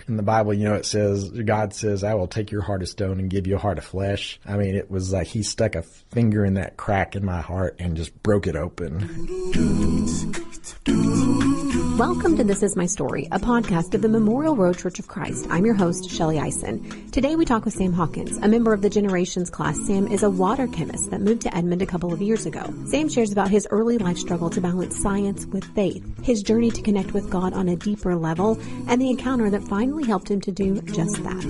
In the Bible, it says, God says, I will take your heart of stone and give you a heart of flesh. I mean, it was like he stuck a finger in that crack in my heart and just broke it open. Welcome to This Is My Story, a podcast of the Memorial Road Church of Christ. I'm your host, Shelley Eisen. Today we talk with Sam Hawkins, a member of the Generations class. Sam is a water chemist that moved to Edmond a couple of years ago. Sam shares about his early life struggle to balance science with faith, his journey to connect with God on a deeper level, and the encounter that finally helped him to do just that.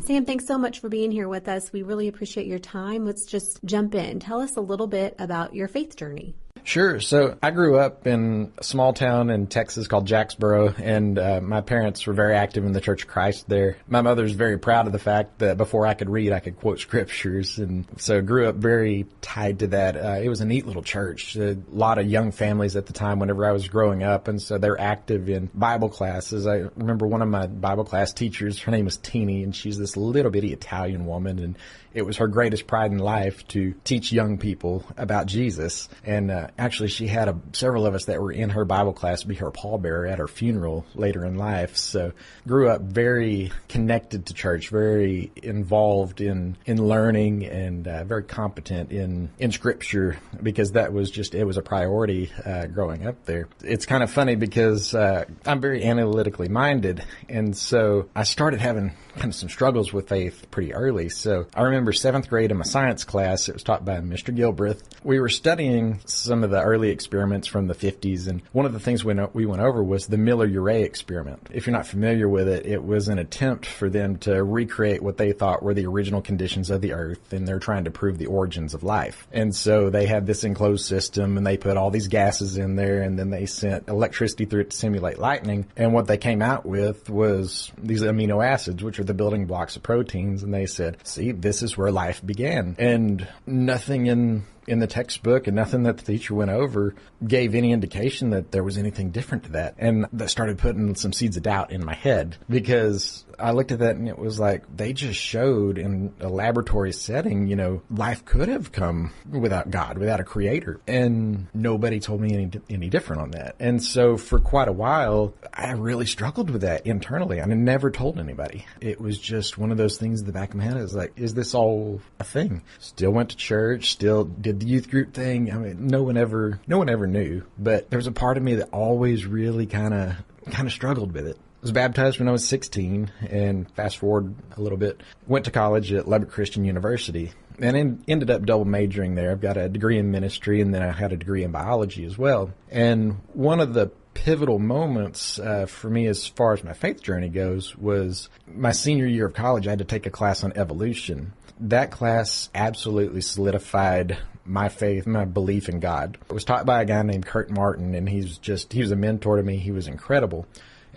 Sam, thanks so much for being here with us. We really appreciate your time. Let's just jump in. Tell us a little bit about your faith journey. Sure. So I grew up in a small town in Texas called Jacksboro, and my parents were very active in the Church of Christ there. My mother's very proud of the fact that before I could read, I could quote scriptures, and so grew up very tied to that. It was a neat little church. A lot of young families at the time whenever I was growing up, and so they're active in Bible classes. I remember one of my Bible class teachers, her name was Teeny, and she's this little bitty Italian woman, and it was her greatest pride in life to teach young people about Jesus. And actually, she had several of us that were in her Bible class be her pallbearer at her funeral later in life. So grew up very connected to church, very involved in learning, and very competent in Scripture, because that was it was a priority growing up there. It's kind of funny because I'm very analytically minded, and so I started having kind of some struggles with faith pretty early. So I remember 7th grade in my science class, it was taught by Mr. Gilbreth. We were studying some of the early experiments from the 50s, and one of the things we went over was the Miller-Urey experiment. If you're not familiar with it, it was an attempt for them to recreate what they thought were the original conditions of the Earth, and they're trying to prove the origins of life. And so they had this enclosed system, and they put all these gases in there, and then they sent electricity through it to simulate lightning. And what they came out with was these amino acids, which are the building blocks of proteins, and they said, see, this is where life began. And nothing in the textbook and nothing that the teacher went over gave any indication that there was anything different to that. And that started putting some seeds of doubt in my head, because I looked at that and it was like, they just showed in a laboratory setting, life could have come without God, without a creator. And nobody told me any different on that. And so for quite a while, I really struggled with that internally. I never told anybody. It was just one of those things in the back of my head. I was like, is this all a thing? Still went to church, still did the youth group thing. I mean, no one ever knew, but there was a part of me that always really kind of struggled with it. I was baptized when I was 16, and fast forward a little bit, went to college at Lubbock Christian University, and ended up double majoring there. I've got a degree in ministry, and then I had a degree in biology as well. And one of the pivotal moments for me as far as my faith journey goes was my senior year of college. I had to take a class on evolution. That class absolutely solidified my faith, my belief in God. It was taught by a guy named Kurt Martin, and he was a mentor to me. He was incredible.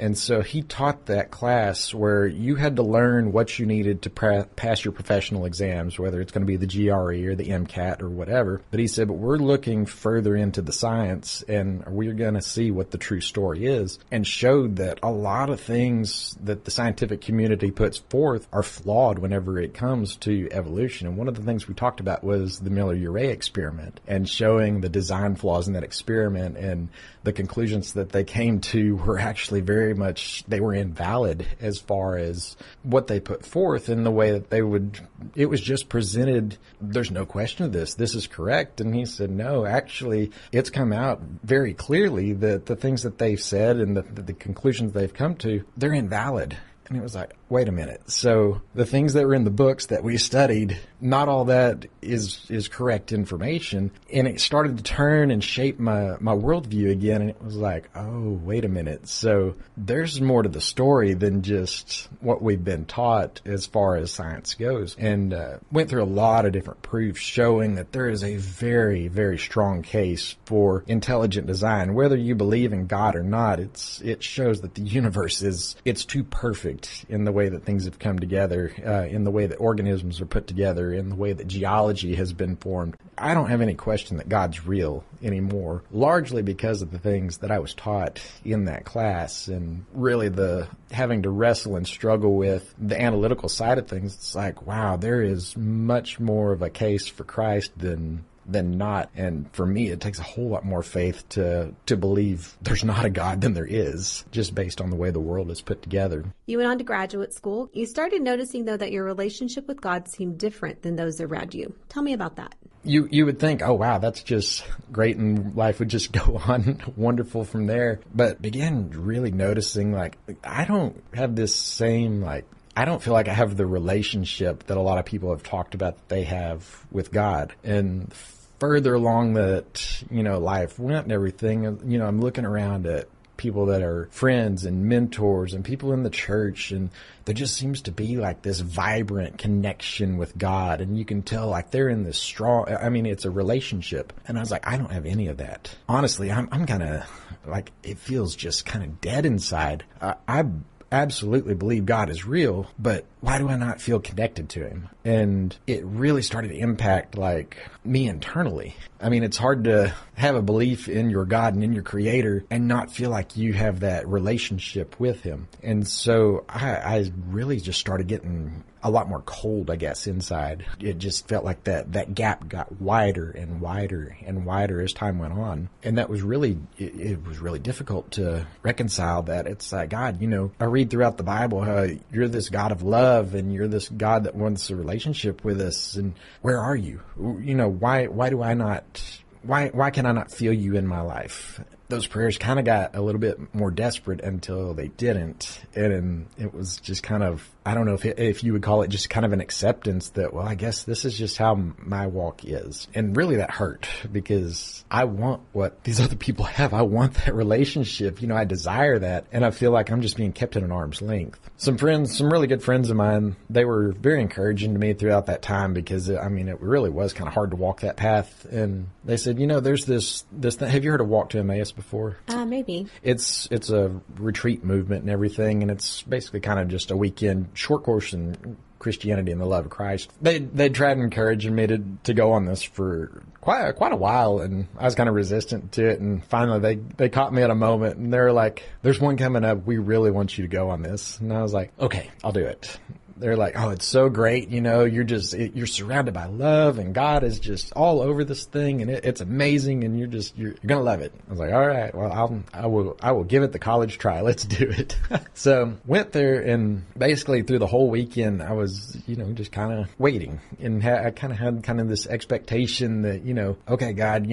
And so he taught that class where you had to learn what you needed to pass your professional exams, whether it's going to be the GRE or the MCAT or whatever. But he said, but we're looking further into the science, and we're going to see what the true story is, and showed that a lot of things that the scientific community puts forth are flawed whenever it comes to evolution. And one of the things we talked about was the Miller-Urey experiment, and showing the design flaws in that experiment, and the conclusions that they came to were actually very much, they were invalid as far as what they put forth in the way that it was just presented. There's no question of this. This is correct. And he said, no, actually, it's come out very clearly that the things that they've said and the conclusions they've come to, they're invalid. And it was like, wait a minute. So the things that were in the books that we studied, not all that is correct information. And it started to turn and shape my worldview again. And it was like, oh, wait a minute. So there's more to the story than just what we've been taught as far as science goes. And went through a lot of different proofs showing that there is a very, very strong case for intelligent design. Whether you believe in God or not, it shows that the universe it's too perfect in the way that things have come together, in the way that organisms are put together, in the way that geology has been formed. I don't have any question that God's real anymore, largely because of the things that I was taught in that class, and really the having to wrestle and struggle with the analytical side of things. It's like, wow, there is much more of a case for Christ than than not. And for me, it takes a whole lot more faith to believe there's not a God than there is, just based on the way the world is put together. You went on to graduate school. You started noticing, though, that your relationship with God seemed different than those around you. Tell me about that. You would think, oh, wow, that's just great, and life would just go on wonderful from there. But began really noticing, like, I don't have this same, like, I don't feel like I have the relationship that a lot of people have talked about that they have with God. And further along that, life went and everything, I'm looking around at people that are friends and mentors and people in the church, and there just seems to be like this vibrant connection with God, and you can tell like they're in this strong, it's a relationship. And I was like, I don't have any of that. Honestly, I'm kind of like, it feels just kind of dead inside. I absolutely believe God is real, but why do I not feel connected to him? And it really started to impact like me internally. It's hard to have a belief in your God and in your creator and not feel like you have that relationship with him. And so I really just started getting a lot more cold, I guess, inside. It just felt like that gap got wider and wider and wider as time went on. And that was really, it was really difficult to reconcile that. It's like, God, I read throughout the Bible how you're this God of love and you're this God that wants a relationship with us. And where are you? Why do I not, why can I not feel you in my life? Those prayers kind of got a little bit more desperate until they didn't. And it was just kind of, I don't know if you would call it just kind of an acceptance that, well, I guess this is just how my walk is. And really that hurt because I want what these other people have. I want that relationship. I desire that. And I feel like I'm just being kept at an arm's length. Some really good friends of mine, they were very encouraging to me throughout that time because, it really was kind of hard to walk that path. And they said, there's this thing. Have you heard of Walk to Emmaus before? Maybe. It's a retreat movement and everything, and it's basically kind of just a weekend short course in Christianity and the love of Christ. They tried encouraging me to go on this for quite a while, and I was kind of resistant to it. And finally, they caught me at a moment, and they were like, "There's one coming up. We really want you to go on this." And I was like, "Okay, I'll do it." They're like, "Oh, it's so great. You're surrounded by love and God is just all over this thing and it's amazing and you're going to love it." I was like, "All right, well, I will give it the college try. Let's do it." So went there, and basically through the whole weekend, I was, just kind of waiting, and I kind of had this expectation that, okay, God,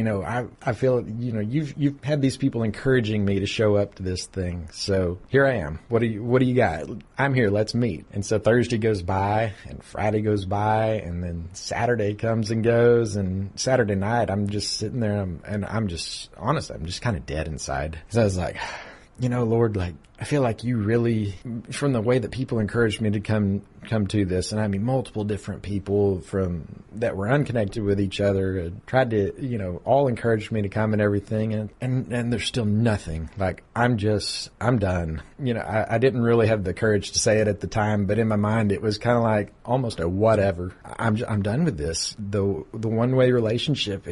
I feel, you've had these people encouraging me to show up to this thing. So here I am. What do you got? I'm here. Let's meet. And so Thursday goes by and Friday goes by and then Saturday comes and goes, and Saturday night I'm just sitting there and I'm just kind of dead inside. So I was like, Lord, like, I feel like you really, from the way that people encouraged me to come to this, and multiple different people from that were unconnected with each other tried to, all encouraged me to come and everything, and there's still nothing. Like, I'm done. I didn't really have the courage to say it at the time, but in my mind it was kind of like almost a whatever. I'm done with this. The one-way relationship,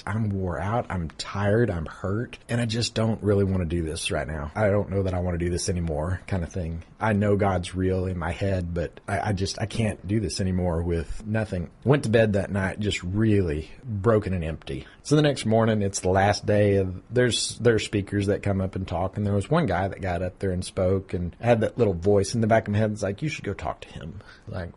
I'm wore out, I'm tired, I'm hurt, and I just don't really want to do this right now. I don't know that I want to do this anymore, kind of thing. I know God's real in my head, but I can't do this anymore with nothing. Went to bed that night just really broken and empty. So the next morning, it's the last day of, there's speakers that come up and talk, and there was one guy that got up there and spoke and had that little voice in the back of my head. It's like, you should go talk to him. Like,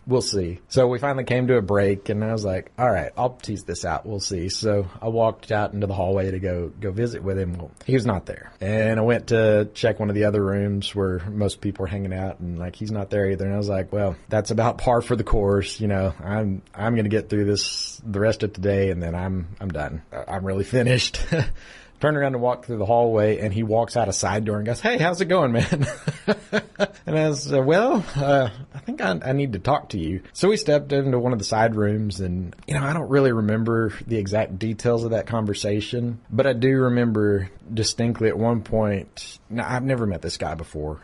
we'll see. So we finally came to a break, and I was like, all right, I'll tease this out. We'll see. So I walked out into the hallway to go visit with him. Well, he was not there. And I went to check one of the other rooms where most people were hanging out, and like, he's not there either. And I was like, well, that's about par for the course. I'm going to get through this the rest of today, and then I'm done. I'm really finished. Turned around and walked through the hallway, and he walks out a side door and goes, "Hey, how's it going, man?" And I was, I think I need to talk to you. So we stepped into one of the side rooms, and, I don't really remember the exact details of that conversation, but I do remember distinctly at one point, now, I've never met this guy before.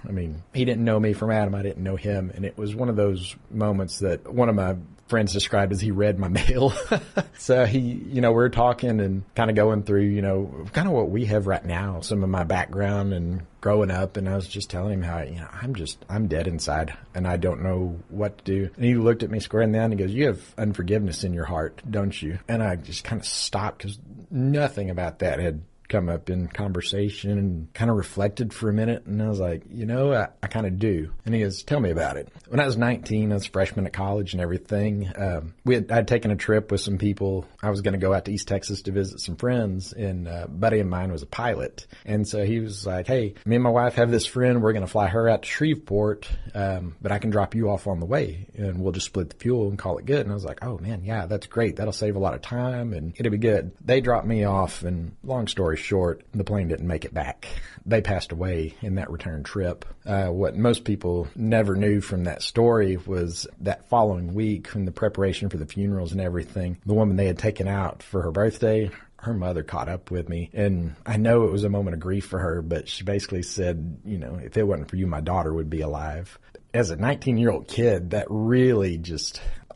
He didn't know me from Adam. I didn't know him. And it was one of those moments that one of my friends described as he read my mail. So we were talking and kind of going through, kind of what we have right now, some of my background and growing up. And I was just telling him how, I'm dead inside and I don't know what to do. And he looked at me square in the eye and he goes, "You have unforgiveness in your heart, don't you?" And I just kind of stopped because nothing about that had come up in conversation, and kind of reflected for a minute. And I was like, I kind of do. And he goes, "Tell me about it." When I was 19, I was a freshman at college and everything. I'd taken a trip with some people. I was going to go out to East Texas to visit some friends, and a buddy of mine was a pilot. And so he was like, "Hey, me and my wife have this friend. We're going to fly her out to Shreveport, but I can drop you off on the way and we'll just split the fuel and call it good." And I was like, "Oh man, yeah, that's great. That'll save a lot of time and it'll be good." They dropped me off, and long story short, the plane didn't make it back. They passed away in that return trip. What most people never knew from that story was that following week, in the preparation for the funerals and everything, the woman they had taken out for her birthday, her mother caught up with me. And I know it was a moment of grief for her, but she basically said, "If it wasn't for you, my daughter would be alive." As a 19-year-old kid, that really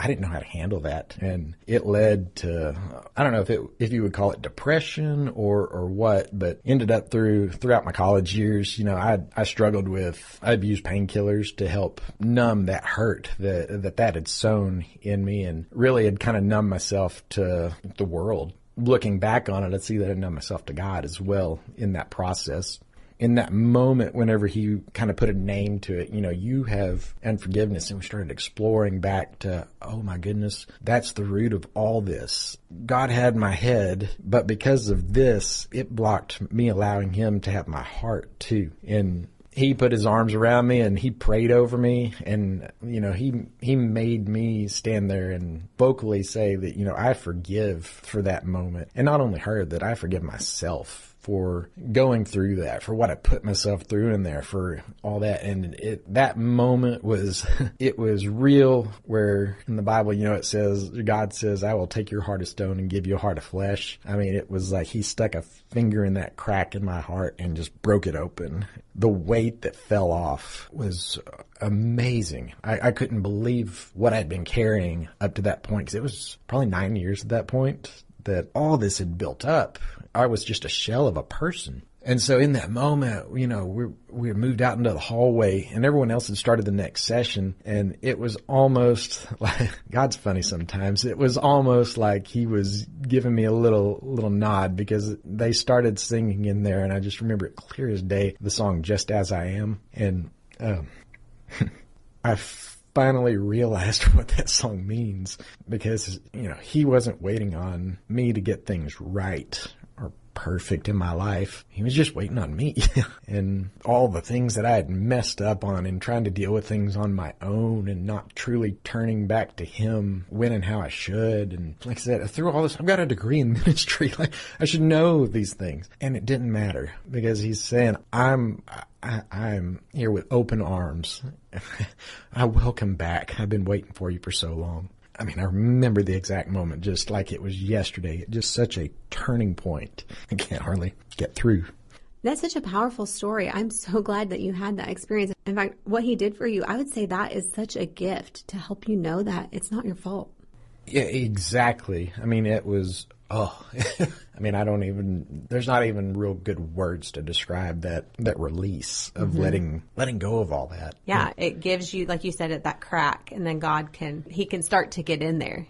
I didn't know how to handle that. And it led to, I don't know if you would call it depression or what, but ended up throughout my college years, I struggled with, I've used painkillers to help numb that hurt that had sown in me, and really had kind of numbed myself to the world. Looking back on it, I'd see that I numbed myself to God as well in that process. In that moment, whenever he kind of put a name to it, you have unforgiveness. And we started exploring back to, oh my goodness, that's the root of all this. God had my head, but because of this, it blocked me allowing him to have my heart too. And he put his arms around me and he prayed over me, and, he made me stand there and vocally say that, I forgive for that moment. And not only her, that I forgive myself for going through that, for what I put myself through in there, for all that. And that moment was, it was real, where in the Bible, it says, God says, "I will take your heart of stone and give you a heart of flesh." I mean, it was like he stuck a finger in that crack in my heart and just broke it open. The weight that fell off was amazing. I couldn't believe what I'd been carrying up to that point, because it was probably 9 years at that point that all this had built up. I was just a shell of a person. And so in that moment, we moved out into the hallway, and everyone else had started the next session. And it was almost like, God's funny sometimes. It was almost like he was giving me a little nod, because they started singing in there. And I just remember it clear as day, the song "Just As I Am." And I finally realized what that song means, because, he wasn't waiting on me to get things right or perfect in my life. He was just waiting on me and all the things that I had messed up on, and trying to deal with things on my own and not truly turning back to him when and how I should. And like I said, through all this, I've got a degree in ministry. Like, I should know these things. And it didn't matter, because he's saying, I'm here with open arms. I welcome back. I've been waiting for you for so long. I mean, I remember the exact moment just like it was yesterday. Just such a turning point. I can't hardly get through. That's such a powerful story. I'm so glad that you had that experience. In fact, what he did for you, I would say that is such a gift to help you know that it's not your fault. Yeah, exactly. I mean, it was, I mean, there's not even real good words to describe that release of letting go of all that. Yeah, it gives you, like you said, that crack, and then he can start to get in there,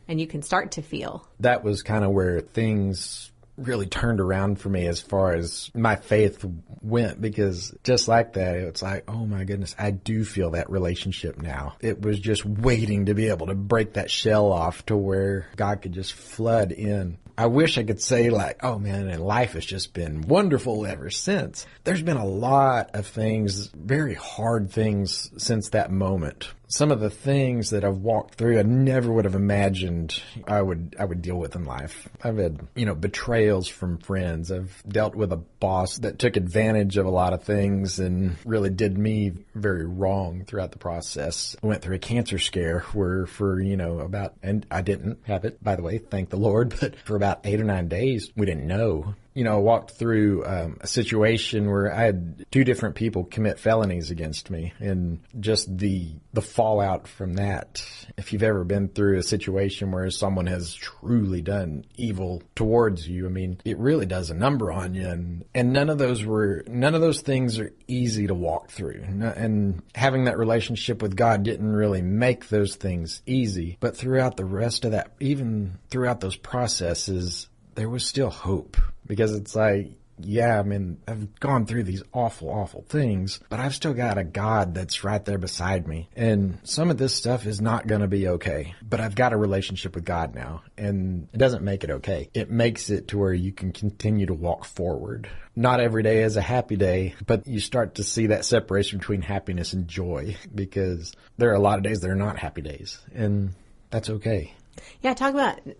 and you can start to feel. That was kind of where things really turned around for me as far as my faith went, because just like that, it's like, oh my goodness, I do feel that relationship now. It was just waiting to be able to break that shell off to where God could just flood in. I wish I could say like, oh man, and life has just been wonderful ever since. There's been a lot of things, very hard things since that moment. Some of the things that I've walked through, I never would have imagined I would deal with in life. I've had, betrayals from friends. I've dealt with a boss that took advantage of a lot of things and really did me very wrong throughout the process. I went through a cancer scare where and I didn't have it, by the way, thank the Lord, but for about 8 or 9 days, we didn't know. walked through a situation where I had two different people commit felonies against me, and just the fallout from that. If you've ever been through a situation where someone has truly done evil towards you, I mean, it really does a number on you. And none of those things are easy to walk through. And having that relationship with God didn't really make those things easy. But throughout the rest of that, even throughout those processes, there was still hope, because it's like, yeah, I mean, I've gone through these awful, awful things, but I've still got a God that's right there beside me. And some of this stuff is not going to be okay, but I've got a relationship with God now, and it doesn't make it okay. It makes it to where you can continue to walk forward. Not every day is a happy day, but you start to see that separation between happiness and joy, because there are a lot of days that are not happy days, and that's okay. Yeah,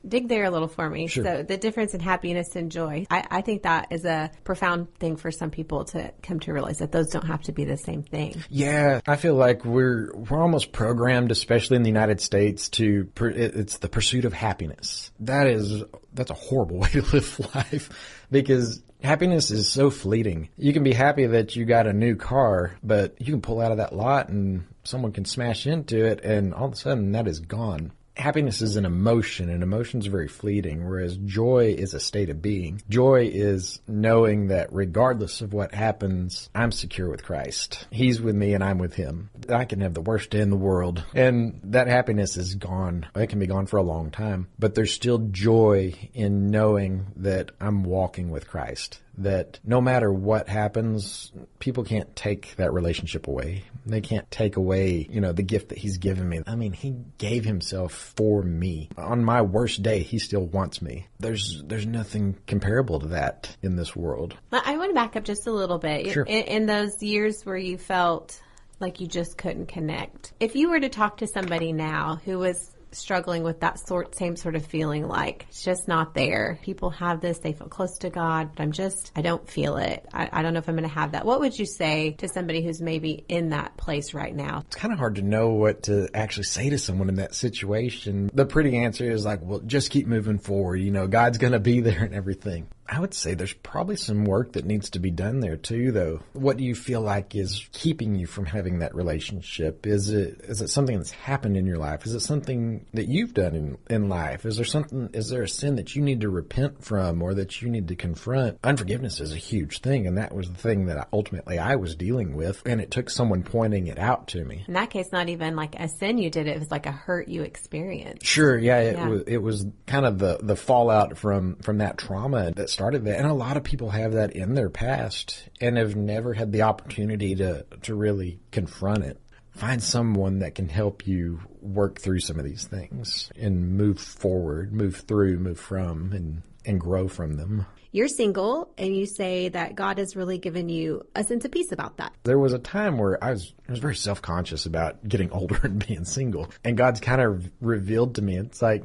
dig there a little for me. Sure. So the difference in happiness and joy, I think that is a profound thing for some people to come to realize, that those don't have to be the same thing. Yeah, I feel like we're almost programmed, especially in the United States, it's the pursuit of happiness. That's a horrible way to live life, because happiness is so fleeting. You can be happy that you got a new car, but you can pull out of that lot and someone can smash into it, and all of a sudden that is gone. Happiness is an emotion, and emotions are very fleeting, whereas joy is a state of being. Joy is knowing that regardless of what happens, I'm secure with Christ. He's with me and I'm with him. I can have the worst day in the world, and that happiness is gone. It can be gone for a long time, but there's still joy in knowing that I'm walking with Christ. That no matter what happens, people can't take that relationship away. They can't take away, the gift that he's given me. I mean, he gave himself for me. On my worst day, he still wants me. There's nothing comparable to that in this world. I want to back up just a little bit. Sure. In those years where you felt like you just couldn't connect, if you were to talk to somebody now who was struggling with that same sort of feeling, like it's just not there. People have this, they feel close to God, but I don't feel it. I don't know if I'm going to have that. What would you say to somebody who's maybe in that place right now? It's kind of hard to know what to actually say to someone in that situation. The pretty answer is like, well, just keep moving forward. God's going to be there and everything. I would say there's probably some work that needs to be done there too, though. What do you feel like is keeping you from having that relationship? Is it something that's happened in your life? Is it something that you've done in life? Is there a sin that you need to repent from, or that you need to confront? Unforgiveness is a huge thing, and that was the thing that ultimately I was dealing with, and it took someone pointing it out to me. In that case, not even like a sin you did, it was like a hurt you experienced. Sure, yeah. It was kind of the fallout from that trauma that started that. And a lot of people have that in their past and have never had the opportunity to really confront it. Find someone that can help you work through some of these things and move forward, move through, move from, and grow from them. You're single, and you say that God has really given you a sense of peace about that. There was a time where I was very self-conscious about getting older and being single. And God's kind of revealed to me, it's like,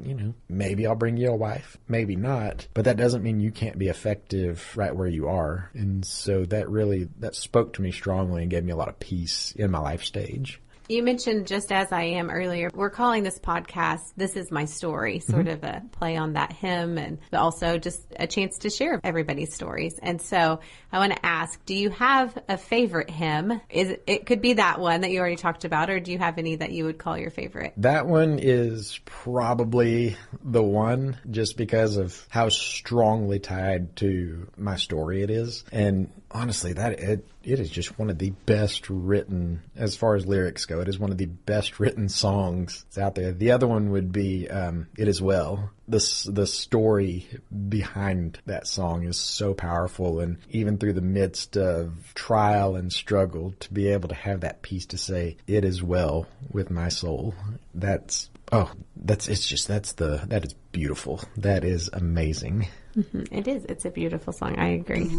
maybe I'll bring you a wife, maybe not. But that doesn't mean you can't be effective right where you are. And so that spoke to me strongly and gave me a lot of peace in my life stage. You mentioned Just As I Am earlier. We're calling this podcast, This Is My Story, sort of a play on that hymn, and also just a chance to share everybody's stories. And so I want to ask, do you have a favorite hymn? It could be that one that you already talked about, or do you have any that you would call your favorite? That one is probably the one, just because of how strongly tied to my story it is. And honestly, it is just one of the best written, as far as lyrics go, it is one of the best written songs that's out there. The other one would be It Is Well. The story behind that song is so powerful, and even through the midst of trial and struggle, to be able to have that peace to say, it is well with my soul. That is beautiful. That is amazing. Mm-hmm. It is. It's a beautiful song. I agree.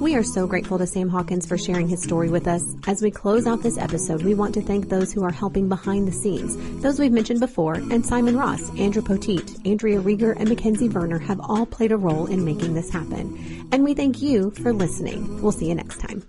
We are so grateful to Sam Hawkins for sharing his story with us. As we close out this episode, we want to thank those who are helping behind the scenes. Those we've mentioned before, and Simon Ross, Andrew Poteet, Andrea Rieger, and Mackenzie Werner have all played a role in making this happen. And we thank you for listening. We'll see you next time.